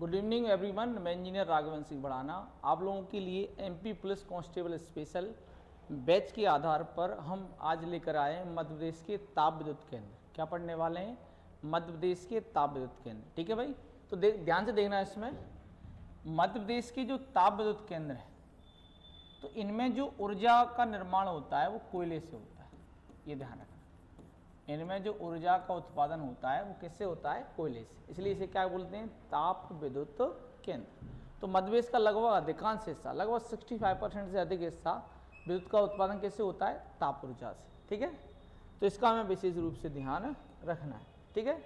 Good evening everyone, मैं engineer Raghavan Singh बढ़ाना आप लोगों के लिए MP police constable special batch के आधार पर हम आज लेकर आए हैं मध्य प्रदेश के ताप विद्युत केंद्र। क्या पढ़ने वाले हैं? मध्य प्रदेश के ताप विद्युत केंद्र। ठीक है भाई, तो ध्यान से देखना है। इसमें मध्य प्रदेश के जो ताप विद्युत केंद्र है तो इनमें जो ऊर्जा का निर्माण होता है वो कोयले से होता है, ये ध्यान रखना। इनमें जो ऊर्जा का उत्पादन होता है वो किससे होता है? कोयले से। इसलिए इसे क्या बोलते हैं? ताप विद्युत केंद्र। तो मध्य प्रदेश का लगभग अधिकांश हिस्सा, लगभग 65% से अधिक हिस्सा विद्युत का उत्पादन कैसे होता है? ताप ऊर्जा से। ठीक है, तो इसका हमें विशेष रूप से ध्यान रखना है। ठीक है,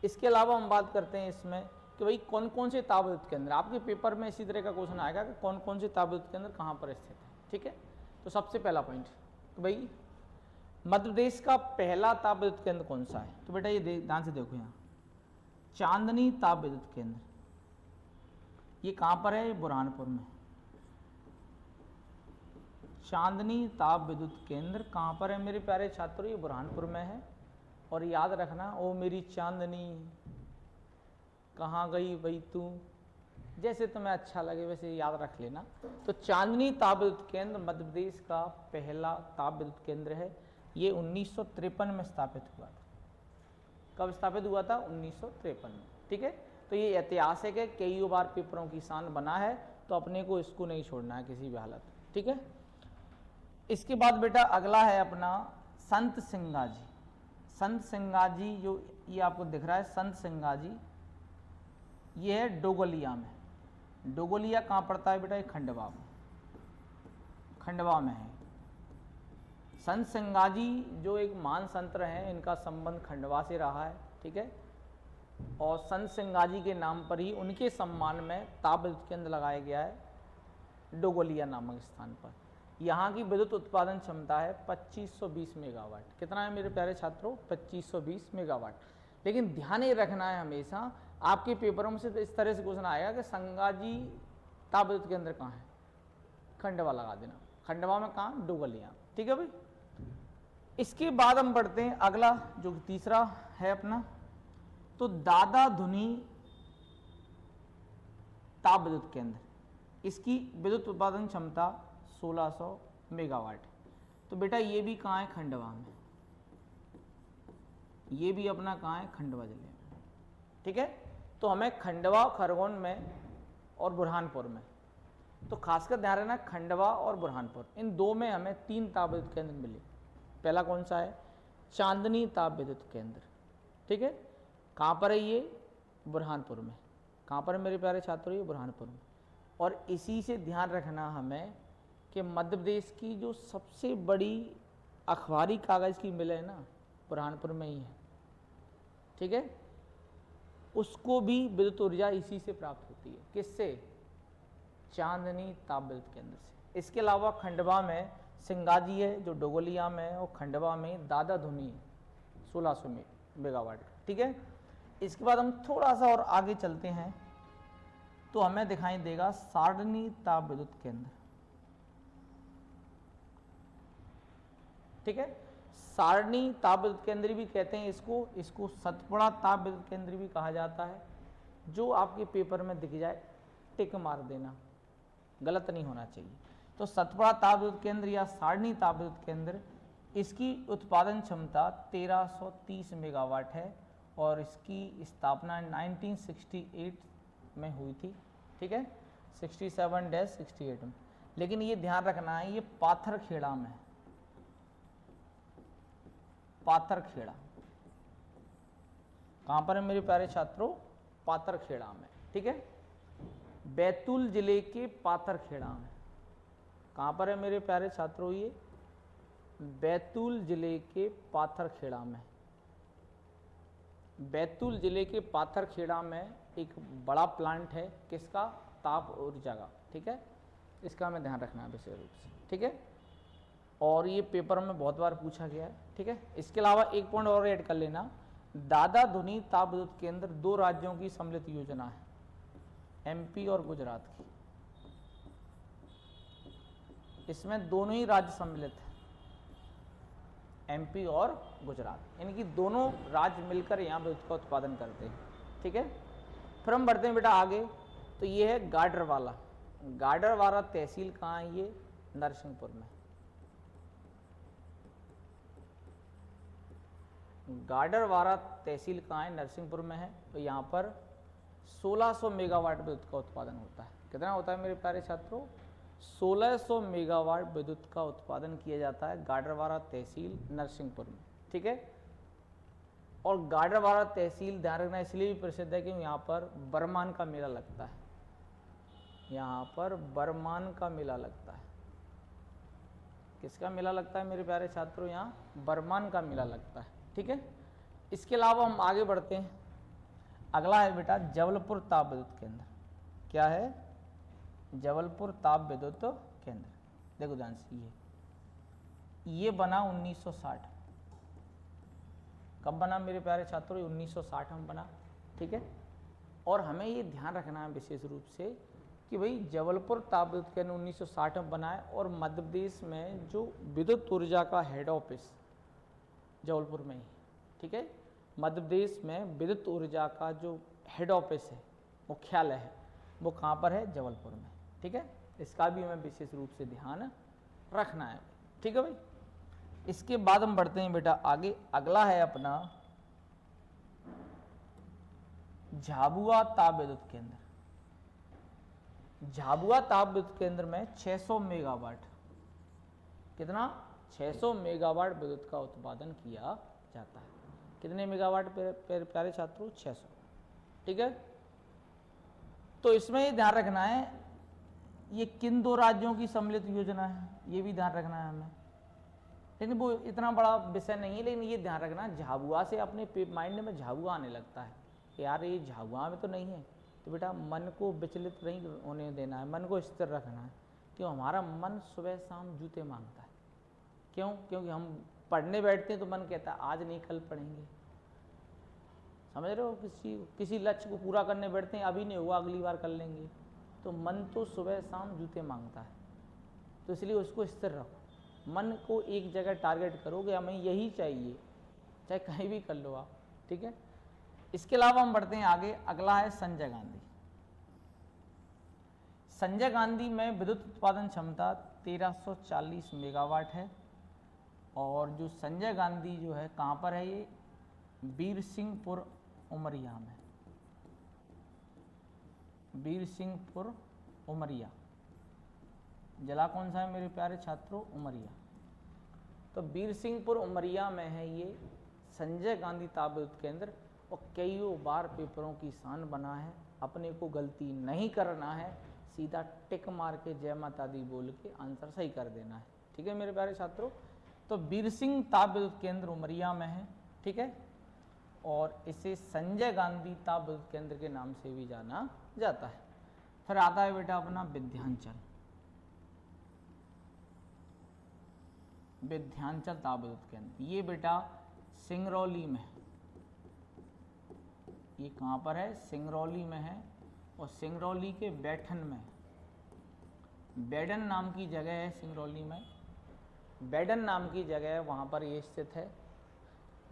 इसके अलावा हम बात करते हैं इसमें कि भाई कौन कौन से ताप विद्युत केंद्र, आपके पेपर में इसी तरह का क्वेश्चन आएगा कि कौन कौन से ताप विद्युत केंद्र कहाँ पर स्थित है। ठीक है, तो सबसे पहला पॉइंट तो भाई मध्य प्रदेश का पहला ताप विद्युत केंद्र कौन सा है? तो बेटा ये ध्यान से देखो, यहाँ चांदनी ताप विद्युत केंद्र, ये कहाँ पर है? बुरहानपुर में। चांदनी ताप विद्युत केंद्र कहाँ पर है मेरे प्यारे छात्रों? ये बुरहानपुर में है। और याद रखना, ओ मेरी चांदनी कहाँ गई भाई तू, जैसे तुम्हें अच्छा लगे वैसे याद रख लेना। तो चांदनी ताप विद्युत केंद्र मध्य प्रदेश का पहला ताप विद्युत केंद्र है। ये 1953 में स्थापित हुआ था। कब स्थापित हुआ था? 1953 में। ठीक है, तो ये ऐतिहासिक है, कई बार पेपरों की शान बना है, तो अपने को इसको नहीं छोड़ना है किसी भी हालत। ठीक है, इसके बाद बेटा अगला है अपना संत सिंगाजी। संत सिंगाजी जो ये आपको दिख रहा है, संत सिंगाजी ये है डोगलिया में। डोगलिया कहाँ पड़ता है बेटा? ये खंडवा में, खंडवा में है। संत सिंगाजी जो एक महान संत रहे हैं, इनका संबंध खंडवा से रहा है। ठीक है, और संत सिंगाजी के नाम पर ही उनके सम्मान में ताप विद्युत केंद्र लगाया गया है डोगलिया नामक स्थान पर। यहाँ की विद्युत उत्पादन क्षमता है 2520 मेगावाट। कितना है मेरे प्यारे छात्रों? 2520 मेगावाट। लेकिन ध्यान ये रखना है हमेशा, आपके पेपरों में से तो इस तरह से क्वेश्चन आएगा कि संगाजी ताप विद्युत केंद्र कहाँ है? खंडवा लगा देना। खंडवा में कहाँ? डोगलिया। ठीक है भाई, इसके बाद हम बढ़ते हैं अगला जो तीसरा है अपना, तो दादा धुनी ताप विद्युत केंद्र। इसकी विद्युत उत्पादन क्षमता 1600 मेगावाट। तो बेटा ये भी कहाँ है? खंडवा में। ये भी अपना कहाँ है? खंडवा जिले में। ठीक है, तो हमें खंडवा, खरगोन में और बुरहानपुर में, तो खासकर ध्यान रखना खंडवा और बुरहानपुर, इन दो में हमें 3 ताप विद्युत केंद्र मिले। पहला कौन सा है? चांदनी ताप विद्युत केंद्र। ठीक है, कहाँ पर है ये? बुरहानपुर में। कहाँ पर है मेरे प्यारे छात्रों? ये बुरहानपुर में। और इसी से ध्यान रखना हमें कि मध्य प्रदेश की जो सबसे बड़ी अखबारी कागज़ की मिल है ना, बुरहानपुर में ही है। ठीक है, उसको भी विद्युत ऊर्जा इसी से प्राप्त होती है। किससे? चांदनी ताप विद्युत केंद्र से। इसके अलावा खंडवा में सिंगाजी है जो डोगलिया में है, और खंडवा में दादा धुनी 1600 मेगावाट। ठीक है, इसके बाद हम थोड़ा सा और आगे चलते हैं तो हमें दिखाई देगा सारणी ताप विद्युत केंद्र। ठीक है, सारणी ताप विद्युत केंद्र भी कहते हैं इसको सतपुड़ा ताप विद्युत केंद्र भी कहा जाता है। जो आपके पेपर में दिख जाए टिक मार देना, गलत नहीं होना चाहिए। तो सतपुड़ा ताप विद्युत केंद्र या सारणी ताप विद्युत केंद्र, इसकी उत्पादन क्षमता 1330 मेगावाट है और इसकी स्थापना 1968 में हुई थी। ठीक है, 67-68 में। लेकिन ये ध्यान रखना है, ये पाथरखेड़ा में है। पाथरखेड़ा कहाँ पर है मेरे प्यारे छात्रों? पाथरखेड़ा में। ठीक है, बैतूल जिले के पाथरखेड़ा में। कहाँ पर है मेरे प्यारे छात्रों? ये बैतूल जिले के पाथरखेड़ा में। बैतूल जिले के पाथरखेड़ा में एक बड़ा प्लांट है, किसका? ताप ऊर्जा का। ठीक है, इसका हमें ध्यान रखना है विशेष रूप से। ठीक है, और ये पेपर में बहुत बार पूछा गया है। ठीक है, इसके अलावा एक पॉइंट और ऐड कर लेना, दादा धुनी ताप विद्युत केंद्र 2 राज्यों की सम्मिलित योजना है, एमपी और गुजरात की। इसमें दोनों ही राज्य सम्मिलित हैं, एमपी और गुजरात। इनकी दोनों राज्य मिलकर यहाँ विद्युत का उत्पादन करते हैं। ठीक है, फिर हम बढ़ते हैं बेटा आगे तो ये है गाडरवाला। गाडरवाला तहसील कहाँ है? ये नरसिंहपुर में। गाडरवाड़ा तहसील कहाँ है? नरसिंहपुर में है। तो यहाँ पर 1600 मेगावाट विद्युत का उत्पादन होता है। कितना होता है मेरे प्यारे छात्रों? 1600 मेगावाट विद्युत का उत्पादन किया जाता है गाडरवाड़ा तहसील नरसिंहपुर में। ठीक है। और गाडरवाड़ा तहसील ध्यान रखना इसलिए भी प्रसिद्ध है कि यहाँ पर बरमान का मेला लगता है। यहाँ पर बरमान का मेला लगता है। किसका मेला लगता है मेरे प्यारे छात्रों? यहाँ बरमान का मेला लगता है। ठीक है। इसके अलावा हम आगे बढ़ते हैं। अगला है बेटा जबलपुर ताप विद्युत केंद्र। क्या है? जबलपुर ताप विद्युत केंद्र। देखो ध्यान से, ये बना 1960। कब बना मेरे प्यारे छात्रों? 1960 में बना। ठीक है। और हमें ये ध्यान रखना है विशेष रूप से कि भाई जबलपुर ताप विद्युत केंद्र 1960 में बना है और मध्य प्रदेश में जो विद्युत ऊर्जा का हेड ऑफिस जबलपुर में ही। ठीक है। मध्य प्रदेश में विद्युत ऊर्जा का जो हेड ऑफिस है, मुख्यालय है, वो कहाँ पर है? जबलपुर में। ठीक है। इसका भी हमें विशेष रूप से ध्यान रखना है। ठीक है भाई। इसके बाद हम बढ़ते हैं बेटा आगे। अगला है अपना झाबुआ ताप विद्युत केंद्र। झाबुआ ताप विद्युत केंद्र में 600 मेगावाट, कितना? 600 मेगावाट विद्युत का उत्पादन किया जाता है। कितने मेगावाट प्यारे छात्रों? 600। ठीक है। तो इसमें ये ध्यान रखना है, ये किन दो राज्यों की सम्मिलित योजना है, ये भी ध्यान रखना है हमें। लेकिन वो इतना बड़ा विषय नहीं है, लेकिन ये ध्यान रखना झाबुआ से अपने माइंड में झाबुआ आने लगता है कि यार ये झाबुआ में तो नहीं है। तो बेटा मन को विचलित नहीं होने देना है, मन को स्थिर रखना है। क्यों? हमारा मन सुबह शाम जूते मांगता है। क्यों? क्योंकि हम पढ़ने बैठते हैं तो मन कहता है आज नहीं कल पढ़ेंगे। समझ रहे हो? किसी लक्ष्य को पूरा करने बैठते हैं, अभी नहीं हुआ अगली बार कर लेंगे। तो मन तो सुबह शाम जूते मांगता है। तो इसलिए उसको स्थिर रखो। मन को एक जगह टारगेट करो कि हमें यही चाहिए, चाहे कहीं भी कर लो आप। ठीक है। इसके अलावा हम बढ़ते हैं आगे। अगला है संजय गांधी। संजय गांधी में विद्युत उत्पादन क्षमता 1340 मेगावाट है। और जो संजय गांधी जो है कहाँ पर है? ये बीरसिंहपुर उमरिया में। बीरसिंहपुर उमरिया। जिला कौन सा है मेरे प्यारे छात्रों? उमरिया। तो बीरसिंहपुर उमरिया में है ये संजय गांधी ताप विद्युत केंद्र। और कईयों बार पेपरों की शान बना है। अपने को गलती नहीं करना है, सीधा टिक मार के जय माता दी बोल के आंसर सही कर देना है। ठीक है मेरे प्यारे छात्रों। तो बीरसिंह ताप विद्युत केंद्र उमरिया में है। ठीक है। और इसे संजय गांधी ताप विद्युत केंद्र के नाम से भी जाना जाता है। फिर आता है बेटा अपना विंध्याचल। विंध्याचल ताप विद्युत केंद्र, ये बेटा सिंगरौली में है। ये कहाँ पर है? सिंगरौली में है। और सिंगरौली के बैठन में, बैडन नाम की जगह है सिंगरौली में, बैडन नाम की जगह है, वहाँ पर ये स्थित है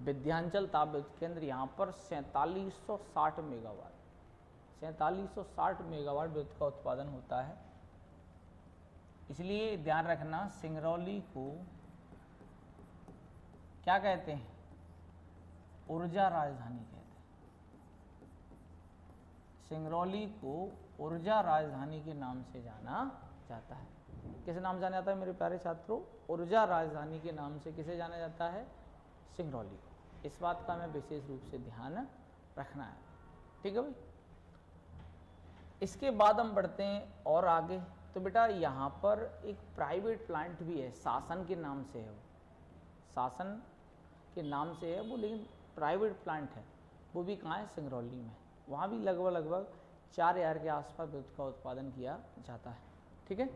विंध्याचल ताप विद्युत केंद्र। यहाँ पर 4760 मेगावाट 4760 मेगावाट विद्युत का उत्पादन होता है। इसलिए ध्यान रखना, सिंगरौली को क्या कहते हैं? ऊर्जा राजधानी कहते हैं। सिंगरौली को ऊर्जा राजधानी के नाम से जाना जाता है। किस नाम से जाना जाता है मेरे प्यारे छात्रों? ऊर्जा राजधानी के नाम से किसे जाना जाता है? सिंगरौली को। इस बात का हमें विशेष रूप से ध्यान रखना है। ठीक है भाई। इसके बाद हम बढ़ते हैं और आगे। तो बेटा यहाँ पर एक प्राइवेट प्लांट भी है, शासन के नाम से है वो, शासन के नाम से है वो, लेकिन प्राइवेट प्लांट है। वो भी कहाँ है? सिंगरौली में। वहाँ भी लगभग 4000 के आसपास विद्युत का उत्पादन किया जाता है। ठीक है।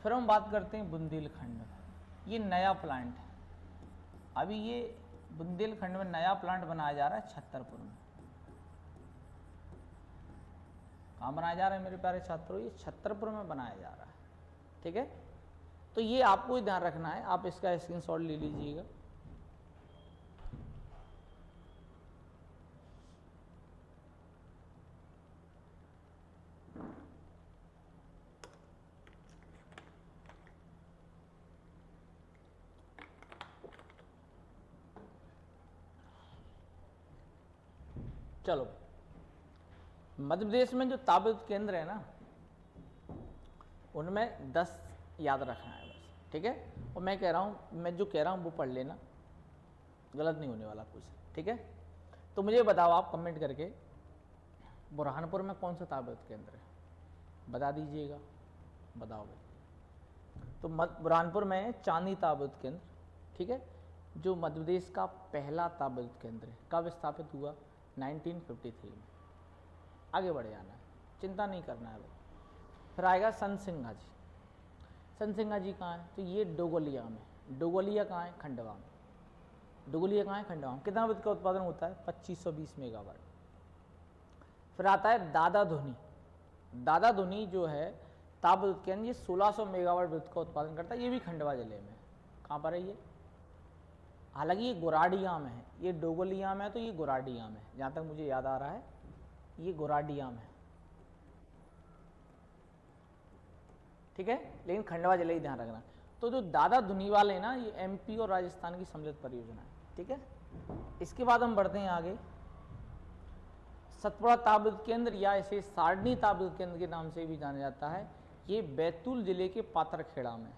फिर हम बात करते हैं बुंदेलखंड। ये नया प्लांट है। अभी ये बुंदेलखंड में नया प्लांट बनाया जा रहा है छतरपुर में। कहाँ बनाया जा रहा है मेरे प्यारे छात्रों? ये छतरपुर में बनाया जा रहा है। ठीक है। तो ये आपको ही ध्यान रखना है, आप इसका स्क्रीनशॉट ले लीजिएगा। चलो, मध्य प्रदेश में जो ताप विद्युत केंद्र है ना, उनमें 10 याद रखना है बस, ठीक है। और मैं कह रहा हूँ, मैं जो कह रहा हूँ वो पढ़ लेना, गलत नहीं होने वाला कुछ, ठीक है। तो मुझे बताओ आप कमेंट करके, बुरहानपुर में कौन सा ताप विद्युत केंद्र है, बता दीजिएगा, बताओ भाई। तो बुरहानपुर में चांदी ताप विद्युत केंद्र, ठीक है, जो मध्य प्रदेश का पहला ताप विद्युत केंद्र है। कब स्थापित हुआ? 1953 में। आगे बढ़ जाना है, चिंता नहीं करना है भाई। फिर आएगा सनसिंगा जी। सनसिंगा जी कहाँ है? तो ये डोगलिया में। डोगलिया कहाँ है? खंडवा में। डोगलिया कहाँ है? खंडवा में। कितना विद्युत का उत्पादन होता है? 2520 मेगावाट। फिर आता है दादा धुनी। दादा धुनी जो है ताप विद्युत केंद्र, ये 1600 मेगावाट विद्युत का उत्पादन करता है। ये भी खंडवा जिले में। कहाँ पर है ये? हालांकि ये गोराडिया में है, ये डोगलिया में है, तो ये गोराडिया में है, जहाँ तक मुझे याद आ रहा है ये गोराडिया में है, ठीक है। लेकिन खंडवा जिले ही ध्यान रखना। तो जो दादा धुनी वाले ना, ये एमपी और राजस्थान की सम्मिलित परियोजना है, ठीक है। इसके बाद हम बढ़ते हैं आगे। सतपुड़ा ताप विद्युत केंद्र, या इसे सारणी ताप विद्युत केंद्र के नाम से भी जाना जाता है, ये बैतूल जिले के पाथरखेड़ा में।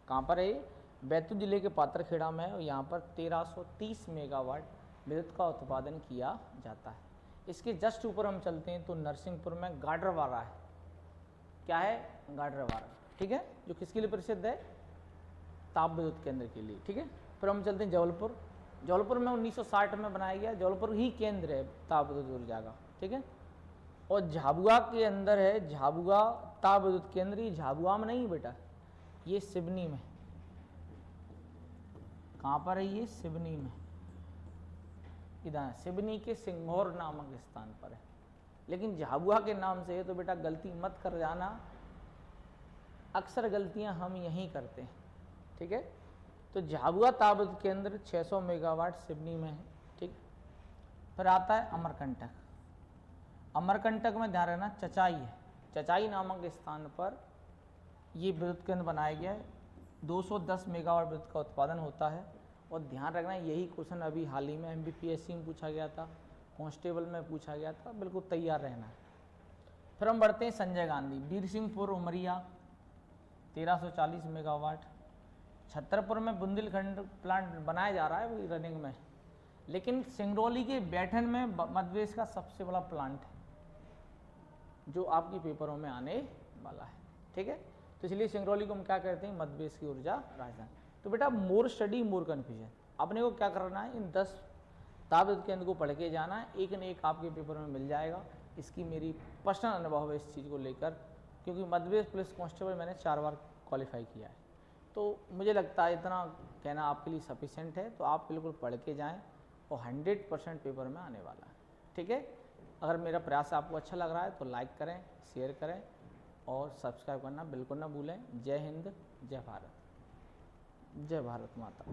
कहाँ पर है ये? बैतूल जिले के पाथरखेड़ा में है, और यहाँ पर 1330 मेगावाट विद्युत का उत्पादन किया जाता है। इसके जस्ट ऊपर हम चलते हैं तो नरसिंहपुर में गाडरवारा है। क्या है? गाडरवारा, ठीक है, जो किसके लिए प्रसिद्ध है? ताप विद्युत केंद्र के लिए, ठीक है। फिर हम चलते हैं जबलपुर। जबलपुर में 1960 में बनाया गया, जबलपुर ही केंद्र है ताप विद्युत ऊर्जा का, ठीक है। और झाबुआ के अंदर है, झाबुआ ताप विद्युत केंद्र। ये झाबुआ में नहीं बेटा, ये सिवनी में। कहाँ पर है ये? सिवनी में। इधर सिवनी के सिंघौर नामक स्थान पर है, लेकिन झाबुआ के नाम से है, तो बेटा गलती मत कर जाना, अक्सर गलतियां हम यहीं करते हैं, ठीक है। तो झाबुआ ताप विद्युत केंद्र 600 मेगावाट सिवनी में है, ठीक। फिर आता है अमरकंटक। अमरकंटक में ध्यान रखना चचाई है, चचाई नामक स्थान पर ये विद्युत केंद्र बनाया गया है। 210 मेगावाट विद्युत का उत्पादन होता है। और ध्यान रखना, यही क्वेश्चन अभी हाल ही में एमबीपीएससी में पूछा गया था, कांस्टेबल में पूछा गया था, बिल्कुल तैयार रहना है। फिर हम बढ़ते हैं संजय गांधी। बीरसिंहपुर उमरिया 1340 मेगावाट। छतरपुर में बुंदेलखंड प्लांट बनाया जा रहा है, वही रनिंग में। लेकिन सिंगरौली के बैठन में मध्य प्रदेश का सबसे बड़ा प्लांट है, जो आपके पेपरों में आने वाला है, ठीक है। तो इसलिए सिंगरौली को हम क्या कहते हैं? मध्य प्रदेश की ऊर्जा राजधानी। तो बेटा मोर स्टडी मोर कन्फ्यूजन, अपने को क्या करना है? इन 10 ताप विद्युत केंद्र को पढ़ के जाना है, एक न एक आपके पेपर में मिल जाएगा। इसकी मेरी पर्सनल अनुभव है इस चीज़ को लेकर, क्योंकि मध्य प्रदेश पुलिस कांस्टेबल मैंने 4 बार क्वालिफाई किया है। तो मुझे लगता है इतना कहना आपके लिए सफिशेंट है। तो आप बिल्कुल पढ़ के जाएँ, और 100% पेपर में आने वाला है, ठीक है। अगर मेरा प्रयास आपको अच्छा लग रहा है तो लाइक करें, शेयर करें, और सब्सक्राइब करना बिल्कुल ना भूलें। जय हिंद, जय भारत, जय भारत माता।